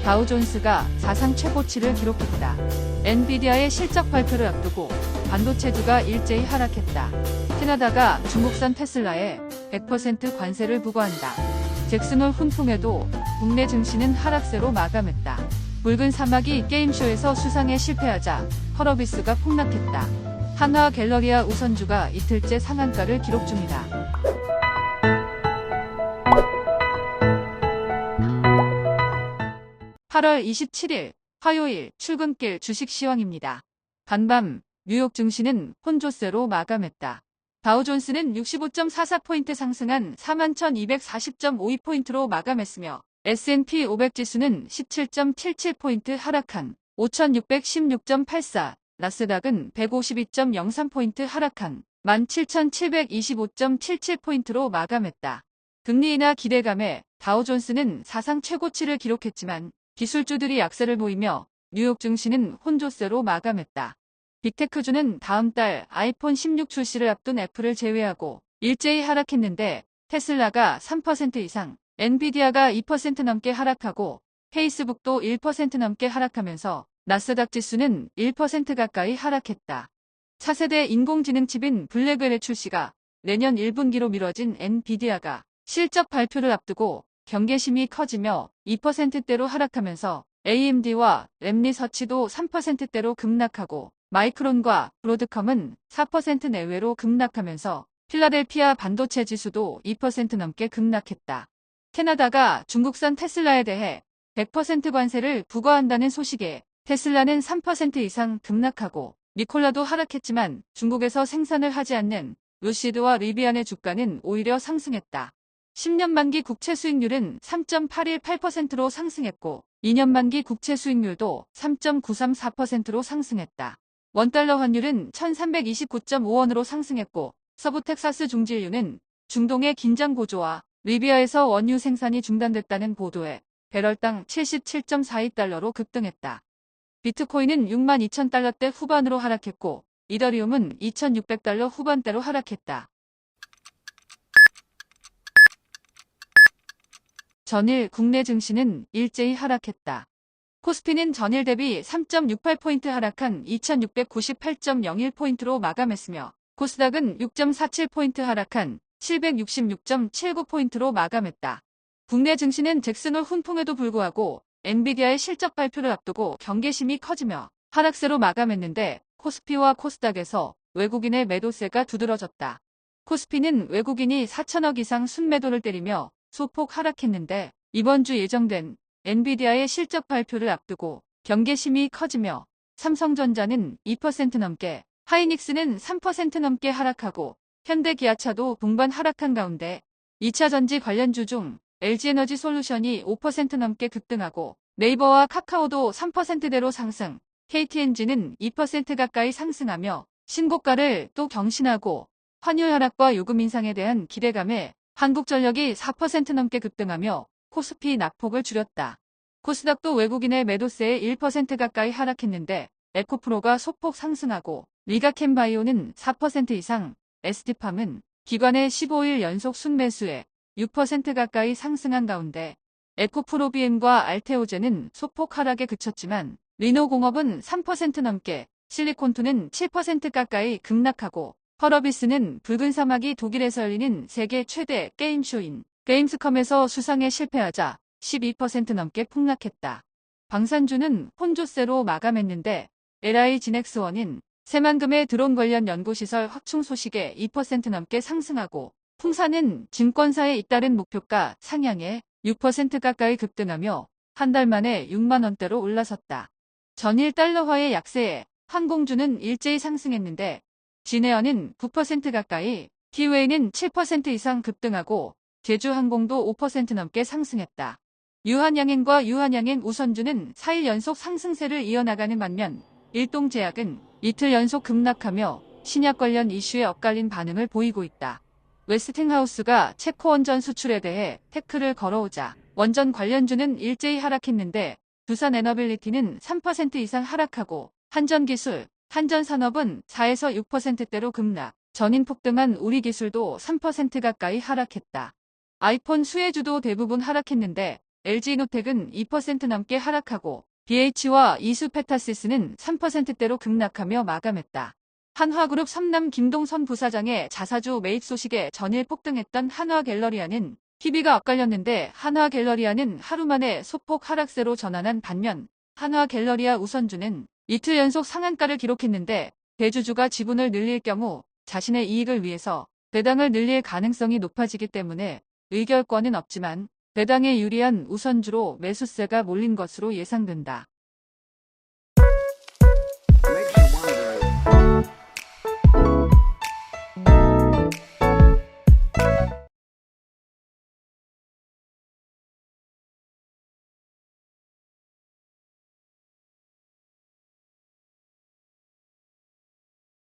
다우존스가 사상 최고치를 기록했다. 엔비디아의 실적 발표를 앞두고 반도체주가 일제히 하락했다. 캐나다가 중국산 테슬라에 100% 관세를 부과한다. 잭슨홀 훈풍에도 국내 증시는 하락세로 마감했다. 붉은 사마귀 게임쇼에서 수상에 실패하자 펄어비스가 폭락했다. 한화 갤러리아 우선주가 이틀째 상한가를 기록 중이다. 8월 27일 화요일 출근길 주식 시황입니다. 간밤 뉴욕 증시는 혼조세로 마감했다. 다우존스는 65.44포인트 상승한 41,240.52포인트로 마감했으며 S&P 500 지수는 17.77포인트 하락한 5,616.84, 나스닥은 152.03포인트 하락한 17,725.77포인트로 마감했다. 금리 인하 기대감에 다우존스는 사상 최고치를 기록했지만 기술주들이 약세를 보이며 뉴욕 증시는 혼조세로 마감했다. 빅테크주는 다음 달 아이폰 16 출시를 앞둔 애플을 제외하고 일제히 하락했는데 테슬라가 3% 이상, 엔비디아가 2% 넘게 하락하고 페이스북도 1% 넘게 하락하면서 나스닥 지수는 1% 가까이 하락했다. 차세대 인공지능 칩인 블랙웰의 출시가 내년 1분기로 미뤄진 엔비디아가 실적 발표를 앞두고 경계심이 커지며 2%대로 하락하면서 AMD와 램리서치도 3%대로 급락하고 마이크론과 브로드컴은 4% 내외로 급락하면서 필라델피아 반도체 지수도 2% 넘게 급락했다. 캐나다가 중국산 테슬라에 대해 100% 관세를 부과한다는 소식에 테슬라는 3% 이상 급락하고 니콜라도 하락했지만 중국에서 생산을 하지 않는 루시드와 리비안의 주가는 오히려 상승했다. 10년 만기 국채 수익률은 3.818%로 상승했고 2년 만기 국채 수익률도 3.934%로 상승했다. 원달러 환율은 1329.5원으로 상승했고 서부 텍사스 중진유는 중동의 긴장 고조와 리비아에서 원유 생산이 중단됐다는 보도에 배럴당 77.42달러로 급등했다. 비트코인은 62,000달러대 후반으로 하락했고 이더리움은 2,600달러 후반대로 하락했다. 전일 국내 증시는 일제히 하락했다. 코스피는 전일 대비 3.68포인트 하락한 2,698.01포인트로 마감했으며 코스닥은 6.47포인트 하락한 766.79포인트로 마감했다. 국내 증시는 잭슨홀 훈풍에도 불구하고 엔비디아의 실적 발표를 앞두고 경계심이 커지며 하락세로 마감했는데 코스피와 코스닥에서 외국인의 매도세가 두드러졌다. 코스피는 외국인이 4천억 이상 순매도를 때리며 소폭 하락했는데 이번 주 예정된 엔비디아의 실적 발표를 앞두고 경계심이 커지며 삼성전자는 2% 넘게, 하이닉스는 3% 넘게 하락하고 현대기아차도 동반 하락한 가운데 2차 전지 관련주 중 LG에너지솔루션이 5% 넘게 급등하고 네이버와 카카오도 3%대로 상승, KTNG는 2% 가까이 상승하며 신고가를 또 경신하고 환율 하락과 요금 인상에 대한 기대감에 한국전력이 4% 넘게 급등하며 코스피 낙폭을 줄였다. 코스닥도 외국인의 매도세에 1% 가까이 하락했는데 에코프로가 소폭 상승하고 리가캠바이오는 4% 이상, ST팜은 기관의 15일 연속 순매수에 6% 가까이 상승한 가운데 에코프로비엠과 알테오제는 소폭 하락에 그쳤지만 리노공업은 3% 넘게, 실리콘투는 7% 가까이 급락하고 펄어비스는 붉은 사마귀 독일에서 열리는 세계 최대 게임쇼인 게임스컴에서 수상에 실패하자 12% 넘게 폭락했다. 방산주는 혼조세로 마감했는데 LI지넥스원은 새만금의 드론 관련 연구시설 확충 소식에 2% 넘게 상승하고 풍사는 증권사에 잇따른 목표가 상향에 6% 가까이 급등하며 한 달 만에 6만 원대로 올라섰다. 전일 달러화의 약세에 항공주는 일제히 상승했는데 진에어는 9% 가까이, 티웨이는 7% 이상 급등하고 제주항공도 5% 넘게 상승했다. 유한양행과 유한양행 우선주는 4일 연속 상승세를 이어나가는 반면 일동제약은 이틀 연속 급락하며 신약 관련 이슈에 엇갈린 반응을 보이고 있다. 웨스팅하우스가 체코 원전 수출에 대해 태클을 걸어오자 원전 관련주는 일제히 하락했는데 두산에너빌리티는 3% 이상 하락하고 한전기술, 한전산업은 4에서 6%대로 급락, 전인 폭등한 우리기술도 3% 가까이 하락했다. 아이폰 수혜주도 대부분 하락했는데 LG이노텍은 2% 넘게 하락하고 BH와 이수페타시스는 3%대로 급락하며 마감했다. 한화그룹 성남 김동선 부사장의 자사주 매입 소식에 전일 폭등했던 한화갤러리아는 PB가 엇갈렸는데 한화갤러리아는 하루 만에 소폭 하락세로 전환한 반면 한화갤러리아 우선주는 이틀 연속 상한가를 기록했는데 대주주가 지분을 늘릴 경우 자신의 이익을 위해서 배당을 늘릴 가능성이 높아지기 때문에 의결권은 없지만 배당에 유리한 우선주로 매수세가 몰린 것으로 예상된다.